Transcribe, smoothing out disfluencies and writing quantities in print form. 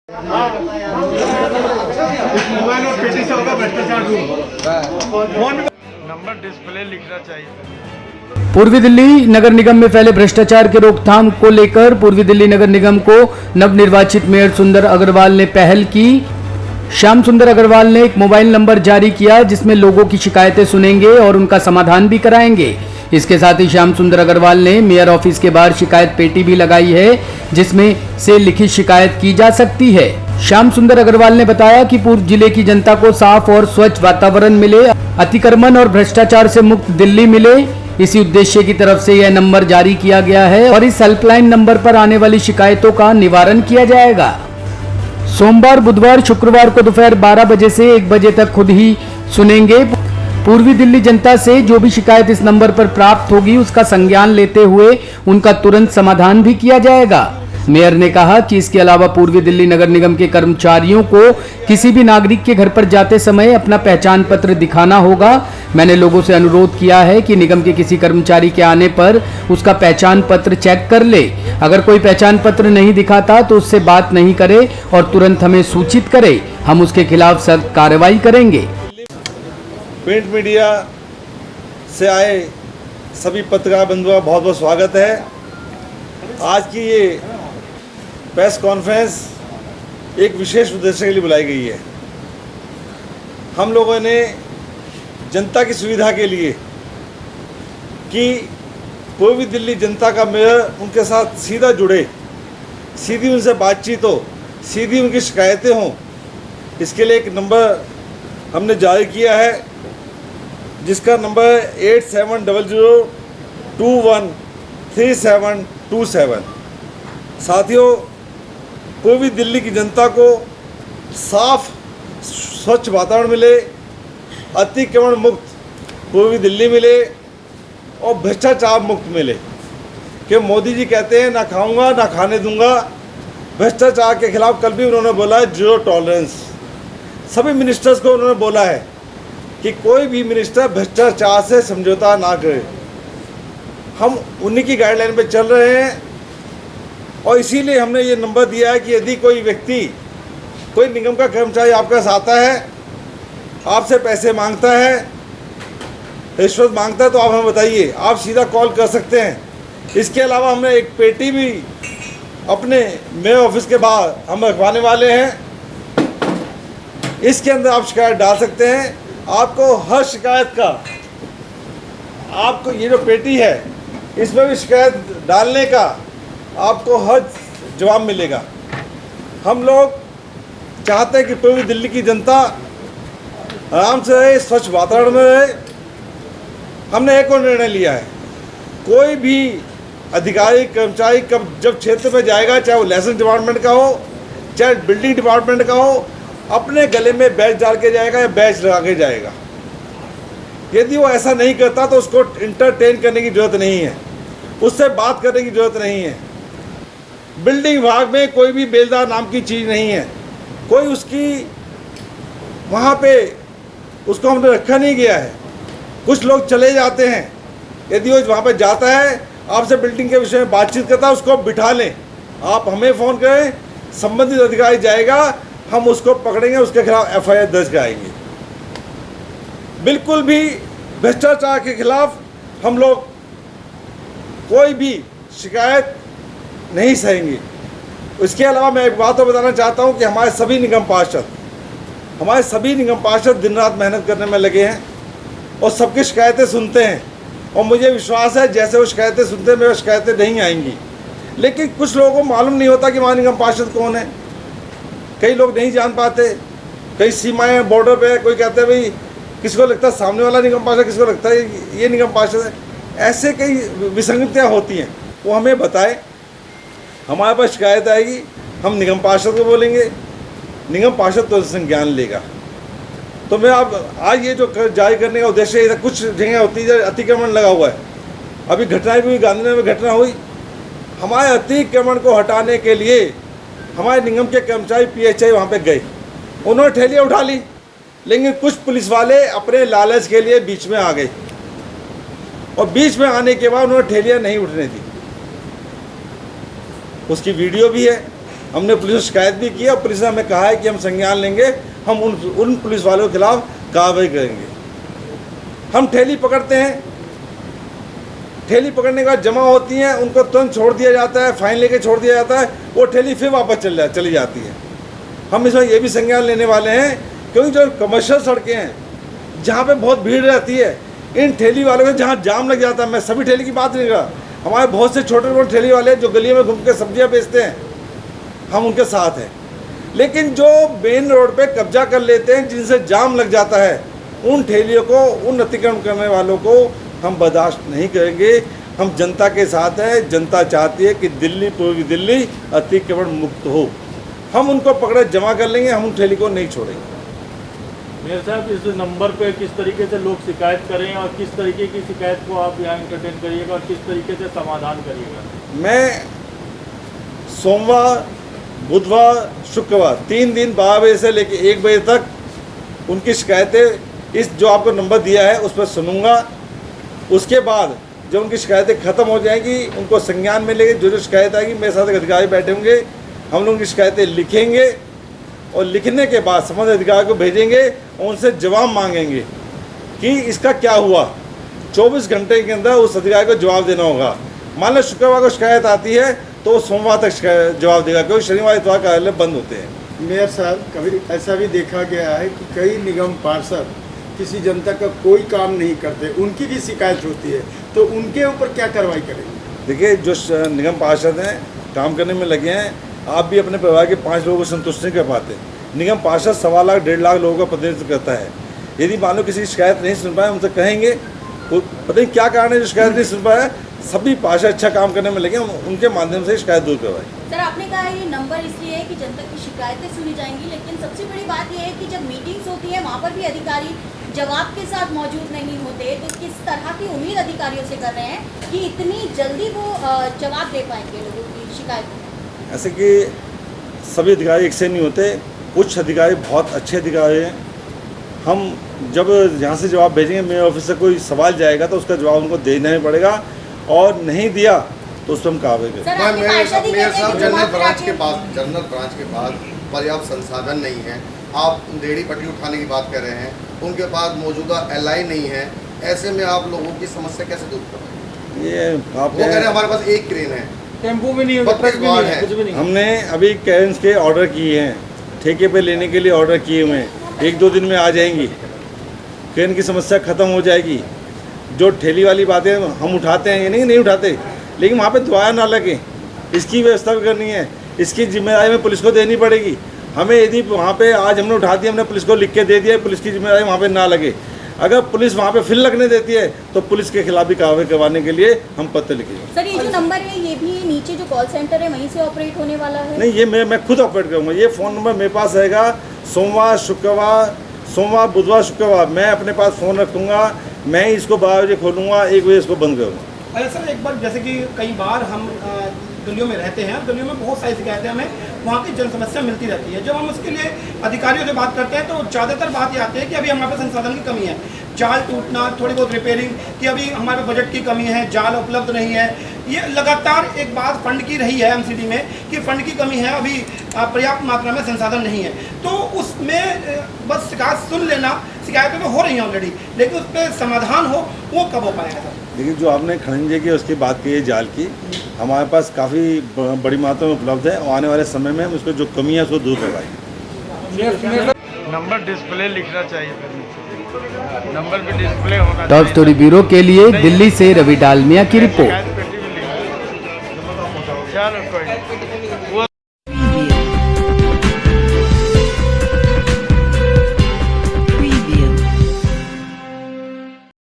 इस मोबाइल में पेटी से होगा भ्रष्टाचार फोन नंबर डिस्प्ले लिखना चाहिए। पूर्वी दिल्ली नगर निगम में फैले भ्रष्टाचार के रोकथाम को लेकर पूर्वी दिल्ली नगर निगम को नवनिर्वाचित मेयर सुंदर अग्रवाल ने पहल की। श्याम सुंदर अग्रवाल ने एक मोबाइल नंबर जारी किया जिसमें लोगों की शिकायतें सुनेंगे और उनका समाधान भी कराएंगे। इसके साथ ही श्याम सुंदर अग्रवाल ने मेयर ऑफिस के बाहर शिकायत पेटी भी लगाई है जिसमें से लिखित शिकायत की जा सकती है। श्याम सुंदर अग्रवाल ने बताया कि पूर्व जिले की जनता को साफ और स्वच्छ वातावरण मिले, अतिक्रमण और भ्रष्टाचार से मुक्त दिल्ली मिले, इसी उद्देश्य की तरफ से यह नंबर जारी किया गया है और इस हेल्पलाइन नंबर पर आने वाली शिकायतों का निवारण किया जाएगा। सोमवार, बुधवार, शुक्रवार को दोपहर 12 बजे से 1 बजे तक खुद ही सुनेंगे। पूर्वी दिल्ली जनता से जो भी शिकायत इस नंबर पर प्राप्त होगी उसका संज्ञान लेते हुए उनका तुरंत समाधान भी किया जाएगा। मेयर ने कहा कि इसके अलावा पूर्वी दिल्ली नगर निगम के कर्मचारियों को किसी भी नागरिक के घर पर जाते समय अपना पहचान पत्र दिखाना होगा। मैंने लोगों से अनुरोध किया है कि निगम के किसी कर्मचारी के आने पर उसका पहचान पत्र चेक कर ले। अगर कोई पहचान पत्र नहीं दिखाता तो उससे बात नहीं करे और तुरंत हमें सूचित करे, हम उसके खिलाफ सख्त कार्रवाई करेंगे। प्रिंट मीडिया से आए सभी पत्रकार बंधुओं का बहुत बहुत स्वागत है। आज की ये प्रेस कॉन्फ्रेंस एक विशेष उद्देश्य के लिए बुलाई गई है। हम लोगों ने जनता की सुविधा के लिए कि पूर्वी दिल्ली जनता का मेयर उनके साथ सीधा जुड़े, सीधी उनसे बातचीत हो, सीधी उनकी शिकायतें हों, इसके लिए एक नंबर हमने जारी किया है जिसका नंबर 8700213727। साथियों, पूर्वी दिल्ली की जनता को साफ स्वच्छ वातावरण मिले, अतिक्रमण मुक्त पूर्वी दिल्ली मिले और भ्रष्टाचार मुक्त मिले। कि मोदी जी कहते हैं ना खाऊंगा ना खाने दूंगा, भ्रष्टाचार के खिलाफ कल भी उन्होंने बोला है जीरो टॉलरेंस। सभी मिनिस्टर्स को उन्होंने बोला है कि कोई भी मिनिस्टर भ्रष्टाचार से समझौता ना करे। हम उन्हीं की गाइडलाइन पे चल रहे हैं और इसीलिए हमने ये नंबर दिया है कि यदि कोई व्यक्ति, कोई निगम का कर्मचारी आपके पास आता है, आपसे पैसे मांगता है, रिश्वत मांगता है, तो आप हमें बताइए, आप सीधा कॉल कर सकते हैं। इसके अलावा हमने एक पेटी भी अपने मेयर ऑफिस के बाहर हम रखवाने वाले हैं। इसके अंदर आप शिकायत डाल सकते हैं। आपको हर शिकायत का, आपको ये जो पेटी है इसमें भी शिकायत डालने का आपको हर जवाब मिलेगा। हम लोग चाहते हैं कि पूरी दिल्ली की जनता आराम से रहे, स्वच्छ वातावरण में रहे। हमने एक और निर्णय लिया है, कोई भी अधिकारी कर्मचारी जब क्षेत्र में जाएगा, चाहे वो लाइसेंस डिपार्टमेंट का हो, चाहे बिल्डिंग डिपार्टमेंट का हो, अपने गले में बैच डाल के जाएगा या बैच लगा के जाएगा। यदि वो ऐसा नहीं करता तो उसको इंटरटेन करने की ज़रूरत नहीं है, उससे बात करने की ज़रूरत नहीं है। बिल्डिंग विभाग में कोई भी बेलदार नाम की चीज़ नहीं है, कोई उसकी वहाँ पे उसको हमने रखा नहीं गया है। कुछ लोग चले जाते हैं, यदि वो वहाँ पे जाता है, आपसे बिल्डिंग के विषय में बातचीत करता है, उसको बिठा लें। आप हमें फ़ोन करें, संबंधित अधिकारी जाएगा, हम उसको पकड़ेंगे, उसके खिलाफ एफआईआर दर्ज कराएंगे। बिल्कुल भी भ्रष्टाचार के खिलाफ हम लोग कोई भी शिकायत नहीं सहेंगे। इसके अलावा मैं एक बात और बताना चाहता हूं कि हमारे सभी निगम पार्षद दिन रात मेहनत करने में लगे हैं और सबकी शिकायतें सुनते हैं। और मुझे विश्वास है जैसे वो शिकायतें सुनते हैं, मेरी शिकायतें नहीं आएंगी। लेकिन कुछ लोगों को मालूम नहीं होता कि हमारे निगम पार्षद कौन है। कई लोग नहीं जान पाते, कई सीमाएं बॉर्डर पे, कोई कहते हैं भाई किसी को लगता है सामने वाला निगम पार्षद, किसी को लगता है ये निगम पार्षद है। ऐसे कई विसंगतियां होती हैं, वो हमें बताए। हमारे पास शिकायत आएगी, हम निगम पार्षद को बोलेंगे, निगम पार्षद तो संज्ञान लेगा। तो मैं आज ये जो जारी करने का उद्देश्य है, कुछ जगह होती है अतिक्रमण लगा हुआ है, अभी घटनाएँ भी हुई, गांधीनगर में घटना हुई। हमारे अतिक्रमण को हटाने के लिए हमारे निगम के कर्मचारी पीएचआई वहाँ पे गए, उन्होंने ठेलियाँ उठा ली, लेकिन कुछ पुलिस वाले अपने लालच के लिए बीच में आ गए और बीच में आने के बाद उन्होंने ठेलियाँ नहीं उठने दी। उसकी वीडियो भी है, हमने पुलिस को शिकायत भी की और पुलिस ने हमें कहा है कि हम संज्ञान लेंगे, हम उन पुलिस वालों के खिलाफ कार्रवाई करेंगे। हम ठेली पकड़ते हैं, ठेली पकड़ने के बाद जमा होती हैं, उनको तुरंत छोड़ दिया जाता है, फाइन लेके छोड़ दिया जाता है, वो ठेली फिर वापस चली जाती है। हम इसमें ये भी संज्ञान लेने वाले हैं क्योंकि जो कमर्शियल सड़कें हैं जहाँ पे बहुत भीड़ रहती है, इन ठेली वालों के जहाँ जाम लग जाता है, मैं सभी ठेली की बात नहीं कर रहा, हमारे बहुत से छोटे छोटे ठेली वाले जो गलियों में घूम के सब्जियाँ बेचते हैं, हम उनके साथ हैं। लेकिन जो मेन रोड पे कब्जा कर लेते हैं, जिनसे जाम लग जाता है, उन ठेलियों को, उन अतिक्रमण करने वालों को हम बर्दाश्त नहीं करेंगे। हम जनता के साथ हैं, जनता चाहती है कि दिल्ली, पूर्वी दिल्ली अतिक्रमण मुक्त हो। हम उनको पकड़े जमा कर लेंगे, हम उन ठेली को नहीं छोड़ेंगे। मेयर साहब, इस नंबर पे किस तरीके से लोग शिकायत करें और किस तरीके की शिकायत को आप यहाँ इंटरटेन करिएगा और किस तरीके से समाधान करिएगा? मैं सोमवार, बुधवार, शुक्रवार 3 दिन 12 बजे से लेकर 1 बजे तक उनकी शिकायतें इस जो आपको नंबर दिया है उस पर सुनूंगा। उसके बाद जब उनकी शिकायतें ख़त्म हो जाएंगी, उनको संज्ञान में लेंगे। जो शिकायत आएगी, मेरे साथ एक अधिकारी बैठे होंगे, हम लोग उनकी शिकायतें लिखेंगे और लिखने के बाद संबंधित अधिकारी को भेजेंगे और उनसे जवाब मांगेंगे कि इसका क्या हुआ। 24 घंटे के अंदर उस अधिकारी को जवाब देना होगा। मान लो शुक्रवार को शिकायत आती है तो वो सोमवार तक जवाब देगा, क्योंकि शनिवार इतवार कार्यालय बंद होते हैं। मेयर साहब, कभी ऐसा भी देखा गया है कि कई निगम पार्षद किसी जनता का कोई काम नहीं करते, उनकी भी शिकायत होती है, तो उनके ऊपर क्या कार्रवाई करेंगे? देखिए, जो निगम पार्षद हैं काम करने में लगे हैं, आप भी अपने परिवार के 5 लोगों को संतुष्ट नहीं कर पाते। निगम पार्षद 1.25 लाख 1.5 लाख लोगों का प्रतिनिधित्व करता है। यदि मान लो किसी की शिकायत नहीं सुन पाए, उनसे कहेंगे, पता नहीं क्या कारण है जो शिकायत नहीं सुन पाया। सभी पार्षद अच्छा काम करने में लगे, उनके माध्यम से शिकायत दूर करवाई। सर, आपने कहा ये नंबर इसलिए है कि जनता की शिकायतें सुनी जाएंगी, लेकिन सबसे बड़ी बात ये है कि जब मीटिंग्स होती है वहाँ पर भी अधिकारी जवाब के साथ मौजूद नहीं होते, तो किस तरह की उम्मीद अधिकारियों से कर रहे हैं कि इतनी जल्दी वो जवाब दे पाएंगे लोगों की शिकायतों? ऐसे कि सभी अधिकारी एक से नहीं होते, कुछ अधिकारी बहुत अच्छे अधिकारी हैं। हम जब यहाँ से जवाब भेजेंगे, मेरे ऑफिस से कोई सवाल जाएगा तो उसका जवाब उनको देना ही पड़ेगा, और नहीं दिया तो उस पर हम कार्रवाई करेंगे। मेयर साहब, जनरल ब्रांच के पास पर्याप्त संसाधन नहीं है। आप रेहड़ी पटरी उठाने की बात कर रहे हैं, उनके पास मौजूदा एलआई नहीं है। ऐसे में आप लोगों की समस्या कैसे दूर करेंगे? ये वो कह रहे हैं हमारे पास एक क्रेन है, टेम्पो भी नहीं, कुछ भी नहीं। हमने अभी क्रेन्स के ऑर्डर किए हैं, ठेके पे लेने के लिए ऑर्डर किए हुए हैं, 1-2 दिन में आ जाएंगी। क्रेन की समस्या ख़त्म हो जाएगी। जो ठेली वाली बातें हम उठाते हैं, ये नहीं उठाते, लेकिन वहाँ पे दुआया ना लगे, इसकी व्यवस्था भी करनी है। इसकी जिम्मेदारी में पुलिस को देनी पड़ेगी हमें। यदि वहाँ पे आज हमने उठा दिया, हमने पुलिस को लिख के दे दिया, पुलिस की जिम्मेदारी वहाँ पे ना लगे। अगर पुलिस वहाँ पे फिर लगने देती है तो पुलिस के खिलाफ भी कार्रवाई करवाने के लिए हम पत्र लिखेंगे। सर, ये जो नंबर है ये भी नीचे जो कॉल सेंटर है वहीं से ऑपरेट होने वाला है? नहीं, ये मैं खुद ऑपरेट करूँगा। ये फ़ोन नंबर मेरे पास रहेगा। सोमवार, बुधवार, शुक्रवार मैं अपने पास फ़ोन रखूँगा। मैं ही इसको 12 बजे खोलूँगा, 1 बजे इसको बंद करूँगा। अरे सर, एक बार जैसे कि कई बार हम गलियों में रहते हैं, गलियों में बहुत सारी शिकायतें हमें वहाँ की जन समस्या मिलती रहती है। जब हम उसके लिए अधिकारियों से बात करते हैं तो ज़्यादातर बात ये आती है कि अभी हमारे पास संसाधन की कमी है, जाल टूटना, थोड़ी बहुत रिपेयरिंग, कि अभी हमारे बजट की कमी है, जाल उपलब्ध नहीं है। ये लगातार एक बात फंड की रही है एमसीडी में कि फंड की कमी है, अभी पर्याप्त मात्रा में संसाधन नहीं है। तो उसमें बस शिकायत सुन लेना, शिकायतें तो हो रही हैं ऑलरेडी, लेकिन उस पर समाधान हो वो कब हो पाएगा सर? देखिए, जो आपने खनिज की उसकी बात की है, जाल की, हमारे पास काफ़ी बड़ी मात्रा में उपलब्ध है और आने वाले समय में हम उसको जो कमी है उसको दूर करवाएंगे। नंबर डिस्प्ले लिखना चाहिए, नंबर भी डिस्प्ले होना। टॉप स्टोरी ब्यूरो के लिए दिल्ली से रवि डालमिया की रिपोर्ट। चलो कोई